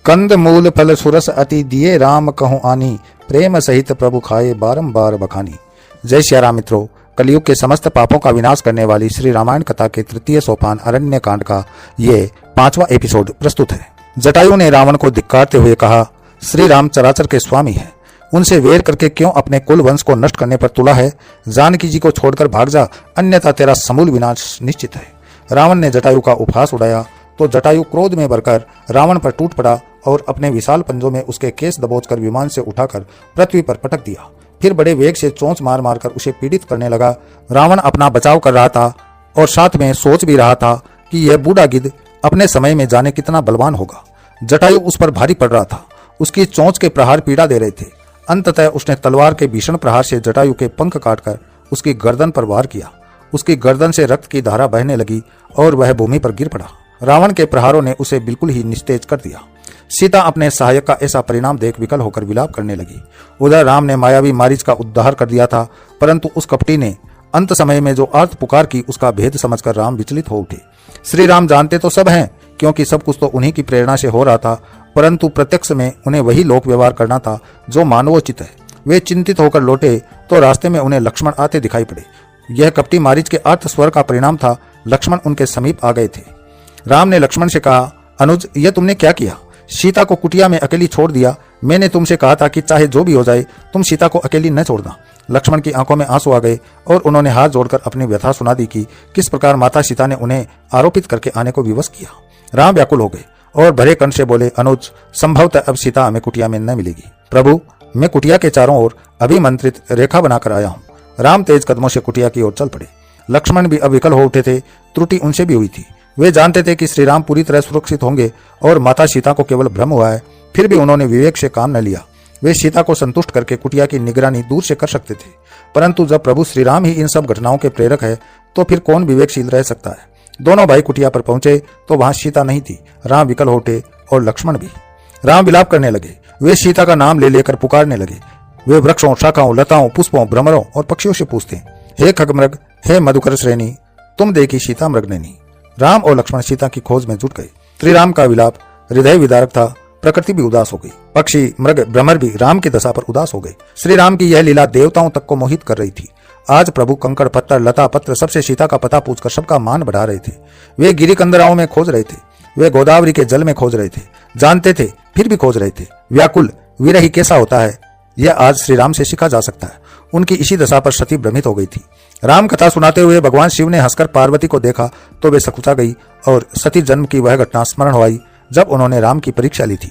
कंद मूल फल सुरस अति दिए राम कहूँ आनी, प्रेम सहित प्रभु खाए बारंबार बखानी। जय श्री राम मित्रों, कलयुग के समस्त पापों का विनाश करने वाली श्री रामायण कथा के तृतीय सोपान अरण्य कांड का ये 5वां एपिसोड प्रस्तुत है। जटायु ने रावण को धिक्कारते हुए कहा, श्री राम चराचर के स्वामी है, उनसे वेर करके क्यों अपने कुल वंश को नष्ट करने पर तुला है। जानकी जी को छोड़कर भाग जा, अन्यथा तेरा समूल विनाश निश्चित है। रावण ने जटायु का उपहास उड़ाया तो जटायु क्रोध में भरकर रावण पर टूट पड़ा और अपने विशाल पंजों में उसके केस दबोचकर विमान से उठाकर पृथ्वी पर पटक दिया। फिर बड़े वेग से चोंच मार मारकर उसे पीड़ित करने लगा। रावण अपना बचाव कर रहा था और साथ में सोच भी रहा था कि यह बूढ़ा गिद्ध अपने समय में जाने कितना बलवान होगा। जटायु उस पर भारी पड़ रहा था, उसकी चोंच के प्रहार पीड़ा दे रहे थे। अंततः उसने तलवार के भीषण प्रहार से जटायु के पंख काटकर उसकी गर्दन पर वार किया। उसकी गर्दन से रक्त की धारा बहने लगी और वह भूमि पर गिर पड़ा। रावण के प्रहारों ने उसे बिल्कुल ही निस्तेज कर दिया। सीता अपने सहायक का ऐसा परिणाम देख विकल होकर विलाप करने लगी। उधर राम ने मायावी मारीच का उद्धार कर दिया था, परंतु उस कपटी ने अंत समय में जो अर्थ पुकार की उसका भेद समझकर राम विचलित हो उठे। श्री राम जानते तो सब हैं, क्योंकि सब कुछ तो उन्हीं की प्रेरणा से हो रहा था, परंतु प्रत्यक्ष में उन्हें वही लोक व्यवहार करना था जो मानवोचित है। वे चिंतित होकर लौटे तो रास्ते में उन्हें लक्ष्मण आते दिखाई पड़े। यह कपटी मारीच के अर्थ स्वर का परिणाम था। लक्ष्मण उनके समीप आ गए थे। राम ने लक्ष्मण से कहा, अनुज, यह तुमने क्या किया? सीता को कुटिया में अकेली छोड़ दिया। मैंने तुमसे कहा था कि चाहे जो भी हो जाए तुम सीता को अकेली न छोड़ना। लक्ष्मण की आंखों में आंसू आ गए और उन्होंने हाथ जोड़कर अपनी व्यथा सुना दी कि किस प्रकार माता सीता ने उन्हें आरोपित करके आने को विवश किया। राम व्याकुल हो गए और भरे कंठ से बोले, अनुज, संभवतः अब सीता हमें कुटिया में न मिलेगी। प्रभु, मैं कुटिया के चारों ओर अभिमंत्रित रेखा बनाकर आया हूँ। राम तेज कदमों से कुटिया की ओर चल पड़े। लक्ष्मण भी अब विकल हो उठे थे। त्रुटि उनसे भी हुई थी। वे जानते थे कि श्री राम पूरी तरह सुरक्षित होंगे और माता सीता को केवल भ्रम हुआ है। फिर भी उन्होंने विवेक से काम न लिया। वे सीता को संतुष्ट करके कुटिया की निगरानी दूर से कर सकते थे, परंतु जब प्रभु श्री राम ही इन सब घटनाओं के प्रेरक है तो फिर कौन विवेकशील रह सकता है। दोनों भाई कुटिया पर पहुंचे तो वहां सीता नहीं थी। राम विकल हो उठे और लक्ष्मण भी। राम विलाप करने लगे। वे सीता का नाम ले लेकर पुकारने लगे। वे वृक्षों, शाखाओं, लताओं, पुष्पों, भ्रमरों और पक्षियों से पूछते, हे खगमृग, हे मधुकर श्रेणी, तुम देखी सीता मृगनैनी। राम और लक्ष्मण सीता की खोज में जुट गए। श्री राम का विलाप हृदय विदारक था। प्रकृति भी उदास हो गई। पक्षी, मृग, भ्रमर भी राम की दशा पर उदास हो गए। श्री राम की यह लीला देवताओं तक को मोहित कर रही थी। आज प्रभु कंकड़, पत्थर, लता, पत्र सबसे सीता का पता पूछकर सबका मान बढ़ा रहे थे। वे गिरी कंदराओं में खोज रहे थे। वे गोदावरी के जल में खोज रहे थे। जानते थे फिर भी खोज रहे थे। व्याकुल विरही कैसा होता है, यह आज श्री राम से सीखा जा सकता है। उनकी इसी दशा पर सती भ्रमित हो गई थी। राम कथा सुनाते हुए भगवान शिव ने हंसकर पार्वती को देखा तो वे सकुचा गई और सती जन्म की वह घटना स्मरण हो आई जब उन्होंने राम की परीक्षा ली थी।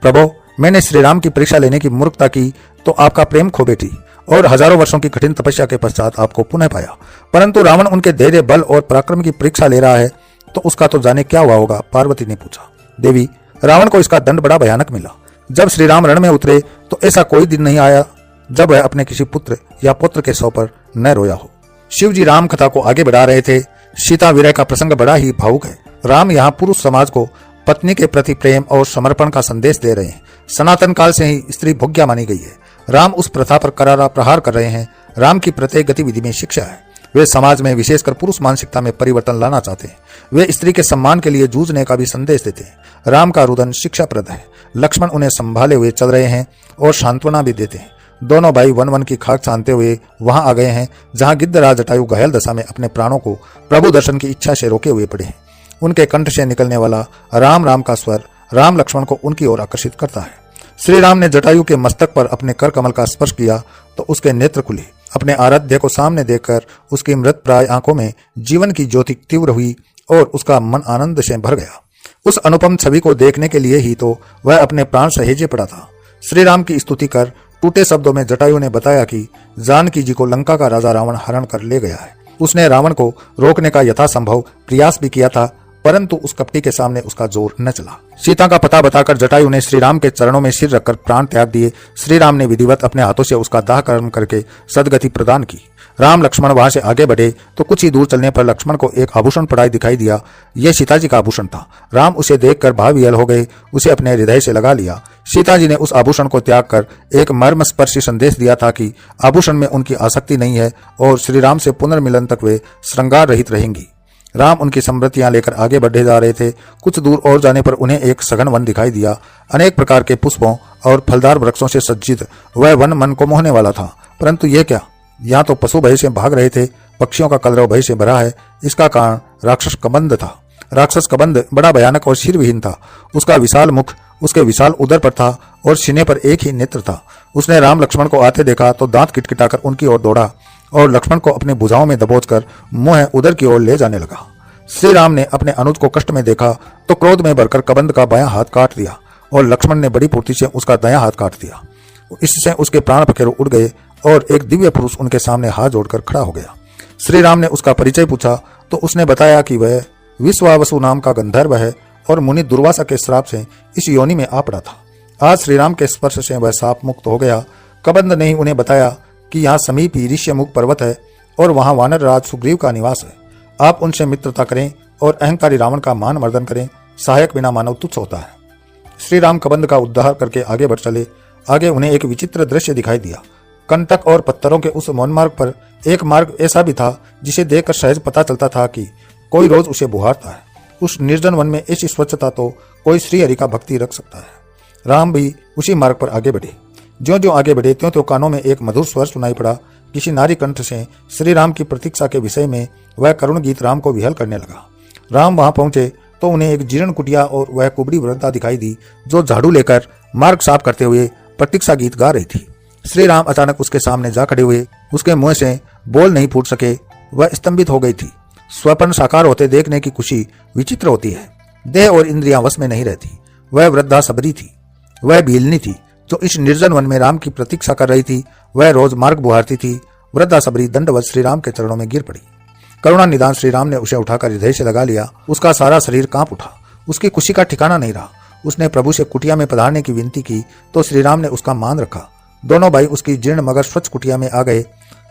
प्रभु, मैंने श्री राम की परीक्षा लेने की मूर्खता की तो आपका प्रेम खो बैठी और हजारों वर्षों की कठिन तपस्या के पश्चात आपको पुनः पाया, परंतु रावण उनके धैर्य, बल और पराक्रम की परीक्षा ले रहा है तो उसका तो जाने क्या हुआ होगा। पार्वती ने पूछा। देवी, रावण को इसका दंड बड़ा भयानक मिला। जब श्री राम रण में उतरे तो ऐसा कोई दिन नहीं आया जब वह अपने किसी पुत्र या पुत्र के शव पर न रोया हो। शिव जी राम कथा को आगे बढ़ा रहे थे। सीता विरह का प्रसंग बड़ा ही भावुक है। राम यहाँ पुरुष समाज को पत्नी के प्रति प्रेम और समर्पण का संदेश दे रहे हैं। सनातन काल से ही स्त्री भोग्या मानी गई है। राम उस प्रथा पर करारा प्रहार कर रहे हैं। राम की प्रत्येक गतिविधि में शिक्षा है। वे समाज में विशेषकर पुरुष मानसिकता में परिवर्तन लाना चाहते हैं। वे स्त्री के सम्मान के लिए जूझने का भी संदेश देते हैं। राम का रुदन शिक्षाप्रद है। लक्ष्मण उन्हें संभाले हुए चल रहे हैं और सांत्वना भी देते हैं। दोनों भाई वन वन की खाक छानते हुए वहां आ गए हैं जहां गिद्धराज जटायु घायल दशा में अपने प्राणों को प्रभु दर्शन की इच्छा से रोके हुए पड़े हैं। उनके कंठ से निकलने वाला राम राम का स्वर राम लक्ष्मण को उनकी ओर आकर्षित करता है। श्री राम ने जटायु के मस्तक पर अपने कर कमल का स्पर्श किया तो उसके नेत्र खुले। अपने आराध्य को सामने देखकर उसकी मृत प्राय आंखों में जीवन की ज्योति तीव्र हुई और उसका मन आनंद से भर गया। उस अनुपम छवि को देखने के लिए ही तो वह अपने प्राण सहेजे पड़ा था। श्री राम की स्तुति कर टूटे शब्दों में जटायु ने बताया कि जानकी जी को लंका का राजा रावण हरण कर ले गया है। उसने रावण को रोकने का यथासंभव प्रयास भी किया था, परंतु उस कपटी के सामने उसका जोर न चला। सीता का पता बताकर जटायु ने श्री राम के चरणों में सिर रखकर प्राण त्याग दिए। श्री राम ने विधिवत अपने हाथों से उसका दाह कर्म करके सदगति प्रदान की। राम लक्ष्मण वहां से आगे बढ़े तो कुछ ही दूर चलने पर लक्ष्मण को एक आभूषण पड़ा दिखाई दिया। यह सीता जी का आभूषण था। राम उसे देखकर भावविह्वल हो गए, उसे अपने हृदय से लगा लिया। सीता जी ने उस आभूषण को त्याग कर एक मर्मस्पर्शी संदेश दिया था कि आभूषण में उनकी आसक्ति नहीं है और श्री राम से पुनर्मिलन तक वे श्रृंगार रहित रहेंगी। राम उनकी समृद्धियां लेकर आगे बढ़े जा रहे थे। कुछ दूर और जाने पर उन्हें एक सघन वन दिखाई दिया। अनेक प्रकार के पुष्पों और फलदार वृक्षों से सज्जित वह वन मन को मोहने वाला था। परंतु यह क्या, यहाँ तो पशु भय से भाग रहे थे, पक्षियों का कलरव भय से भरा है। इसका कारण राक्षस कबंध था। राक्षस कबंध बड़ा भयानक और शीरविहीन था। उसका विशाल मुख उसके विशाल उदर पर था और सीने पर एक ही नेत्र था। उसने राम लक्ष्मण को आते देखा तो दांत किटकिटाकर उनकी ओर दौड़ा और लक्ष्मण को अपनी भुजाओं में दबोचकर मुंह उदर की ओर ले जाने लगा। श्री राम ने अपने अनुज को कष्ट में देखा तो क्रोध में भरकर कबंध का बायां हाथ काट दिया और लक्ष्मण ने बड़ी फुर्ती से उसका दायां हाथ काट दिया। इससे उसके प्राण पखेरु उड़ गए और एक दिव्य पुरुष उनके सामने हाथ जोड़कर खड़ा हो गया। श्री राम ने उसका परिचय पूछा तो उसने बताया कि वह विश्वावसु नाम का गंधर्व है और मुनि दुर्वासा के श्राप से इस योनि में आ पड़ा था। आज श्री राम के स्पर्श से वह साप मुक्त हो गया। कबंध ने उन्हें बताया कि यहाँ समीप ही ऋष्यमुख पर्वत है और वहां वानर राज सुग्रीव का निवास है। आप उनसे मित्रता करें और अहंकारी रावण का मान मर्दन करें। सहायक बिना मानव तुच्छ होता है। श्री राम कबंध का उद्धार करके आगे बढ़ चले। आगे उन्हें एक विचित्र दृश्य दिखाई दिया। कंटक और पत्थरों के उस वनमार्ग पर एक मार्ग ऐसा भी था जिसे देखकर सहज पता चलता था कि कोई रोज उसे बुहारता है। उस निर्जन वन में ऐसी स्वच्छता तो कोई श्री हरि का भक्ति रख सकता है। राम भी उसी मार्ग पर आगे बढ़े। ज्यों ज्यों आगे बढ़े त्यों त्यों कानों में एक मधुर स्वर सुनाई पड़ा। किसी नारी कंठ से श्री राम की प्रतीक्षा के विषय में वह करुण गीत राम को विहल करने लगा। राम वहां पहुंचे तो उन्हें एक जीर्ण कुटिया और वह कुबड़ी वृद्धा दिखाई दी जो झाड़ू लेकर मार्ग साफ करते हुए प्रतीक्षा गीत गा रही थी। श्री राम अचानक उसके सामने जा खड़े हुए। उसके मुंह से बोल नहीं फूट सके। वह स्तंभित हो गई थी। स्वप्न साकार होते देखने की खुशी विचित्र होती है। देह और इंद्रियां वश में नहीं रहती। वह वृद्धा सबरी थी। वह भीलनी थी जो इस निर्जन वन में राम की प्रतीक्षा कर रही थी। वह रोज मार्ग बुहारती थी। वृद्धा सबरी दंडवत श्री राम के चरणों में गिर पड़ी। करुणा निदान श्री राम ने उसे उठाकर हृदय से लगा लिया। उसका सारा शरीर कांप उठा। उसकी खुशी का ठिकाना नहीं रहा। उसने प्रभु से कुटिया में पधारने की विनती की तो श्री राम ने उसका मान रखा। दोनों भाई उसकी जीर्ण मगर स्वच्छ कुटिया में आ गए।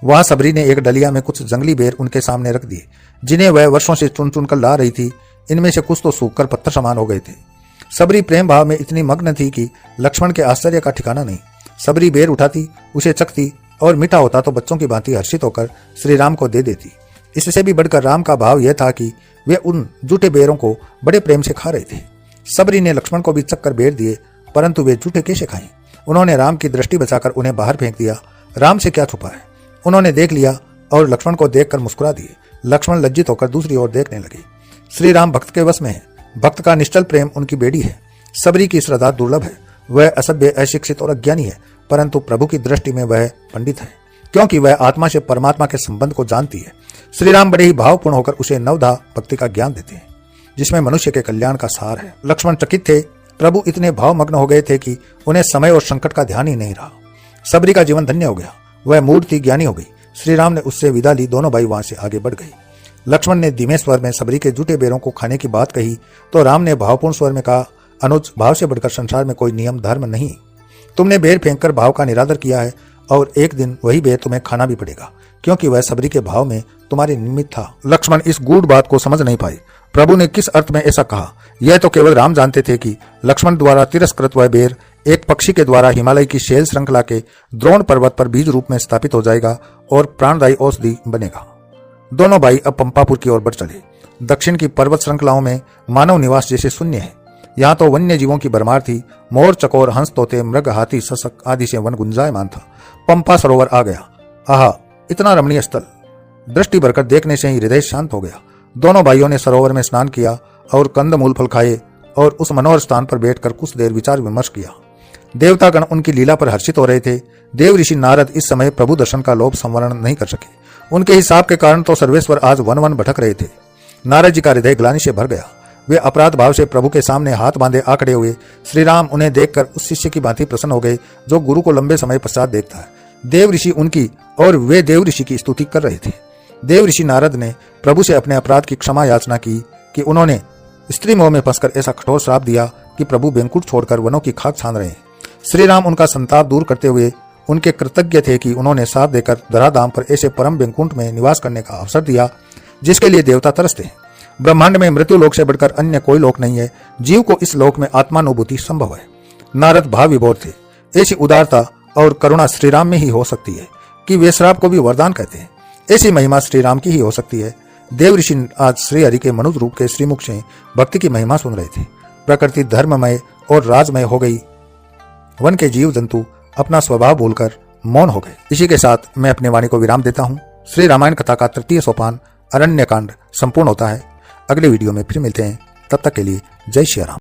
वहां सबरी ने एक डलिया में कुछ जंगली बेर उनके सामने रख दिए जिन्हें वह वर्षों से चुन चुन कर ला रही थी। इनमें से कुछ तो सूखकर पत्थर समान हो गए थे। सबरी प्रेम भाव में इतनी मग्न थी कि लक्ष्मण के आश्चर्य का ठिकाना नहीं। सबरी बेर उठाती, उसे चखती और मीठा होता तो बच्चों की भांति हर्षित होकर श्री राम को दे देती। इससे भी बढ़कर राम का भाव यह था कि वे उन जूठे बेरों को बड़े प्रेम से खा रहे थे। सबरी ने लक्ष्मण को भी चक्कर बेर दिए परंतु वे जूठे कैसे खाएं? उन्होंने राम की दृष्टि बचाकर उन्हें बाहर फेंक दिया। राम से क्या छुपा है? उन्होंने देख लिया और लक्ष्मण को देखकर मुस्कुरा दिए। लक्ष्मण लज्जित होकर दूसरी ओर देखने लगे। श्री राम भक्त के वश में है। भक्त का निश्चल प्रेम उनकी बेड़ी है। सबरी की श्रद्धा दुर्लभ है। वह असभ्य, अशिक्षित और अज्ञानी है परंतु प्रभु की दृष्टि में वह पंडित है क्योंकि वह आत्मा से परमात्मा के संबंध को जानती है। श्री राम बड़े ही भावपूर्ण होकर उसे नवधा भक्ति का ज्ञान देते हैं जिसमें मनुष्य के कल्याण का सार है। लक्ष्मण चकित थे। प्रभु इतने भावमग्न हो गए थे कि उन्हें समय और संकट का ध्यान ही नहीं रहा। सबरी का जीवन धन्य हो गया। वह मूर्ति ज्ञानी हो गई। श्री राम ने उससे विदा ली। दोनों भाई वहां से आगे बढ़ गए। लक्ष्मण ने धीमे स्वर में सबरी के जूठे बेरों को खाने की बात कही तो राम ने भावपूर्ण स्वर में कहा, अनुज, भाव से बढ़कर संसार में कोई नियम धर्म नहीं। तुमने बेर फेंककर भाव का निरादर किया है और एक दिन वही बेर तुम्हें खाना भी पड़ेगा क्योंकि वह सबरी के भाव में तुम्हारे निमित्त था। लक्ष्मण इस गूढ़ बात को समझ नहीं पाए। प्रभु ने किस अर्थ में ऐसा कहा यह तो केवल राम जानते थे कि लक्ष्मण द्वारा तिरस्कृत वह बेर एक पक्षी के द्वारा हिमालय की शैल श्रृंखला के द्रोण पर्वत पर बीज रूप में स्थापित हो जाएगा और प्राणदायी औषधि बनेगा। दोनों भाई अब पंपापुर की ओर बढ़ चले। दक्षिण की पर्वत श्रृंखलाओं में मानव निवास जैसे शून्य है। यहाँ तो वन्य जीवों की भरमार थी। मोर, चकोर, हंस, तोते, मृग, हाथी, ससक आदि से वन गुंजायमान था। पंपा सरोवर आ गया। आहा, इतना रमणीय स्थल! दृष्टि भरकर देखने से ही हृदय शांत हो गया। दोनों भाइयों ने सरोवर में स्नान किया और कंद मूल फल खाए और उस मनोहर स्थान पर बैठकर कुछ देर विचार विमर्श किया। देवतागण उनकी लीला पर हर्षित हो रहे थे। देव ऋषि नारद इस समय प्रभु दर्शन का लोभ संवरण नहीं कर सके। उनके हिसाब के कारण तो सर्वेश्वर आज वन वन भटक रहे थे। नारद जी का हृदय ग्लानि से भर गया। वे अपराध भाव से प्रभु के सामने हाथ बांधे आ खड़े हुए। श्री राम उन्हें देखकर उस शिष्य की भांति प्रसन्न हो गए जो गुरु को लंबे समय पश्चात देखता है। देव ऋषि उनकी और वे देव ऋषि की स्तुति कर रहे थे। देव ऋषि नारद ने प्रभु से अपने अपराध की क्षमा याचना की कि उन्होंने स्त्री मोह में फंसकर ऐसा कठोर श्राप दिया कि प्रभु बैंकुट छोड़कर वनों की खाक छान रहे हैं। श्री राम उनका संताप दूर करते हुए उनके कृतज्ञ थे कि उन्होंने साथ देकर धराधाम पर ऐसे परम वैकुंठ में निवास करने का अवसर दिया जिसके लिए देवता तरसते हैं। ब्रह्मांड में मृत्यु लोक से बढ़कर अन्य कोई लोक नहीं है। जीव को इस लोक में आत्मानुभूति संभव है। नारद भाव विभोर थे। ऐसी उदारता और करुणा श्री राम में ही हो सकती है कि वे श्राप को भी वरदान कहते हैं। ऐसी महिमा श्री राम की ही हो सकती है। देव ऋषि आज श्री हरि के मनुष्य रूप के श्रीमुख से भक्ति की महिमा सुन रहे थे। प्रकृति धर्ममय और राजमय हो गई। वन के जीव जंतु अपना स्वभाव भूलकर मौन हो गए। इसी के साथ मैं अपनी वाणी को विराम देता हूँ। श्री रामायण कथा का तृतीय सोपान अरण्यकांड संपूर्ण होता है। अगले वीडियो में फिर मिलते हैं। तब तक के लिए जय श्री राम।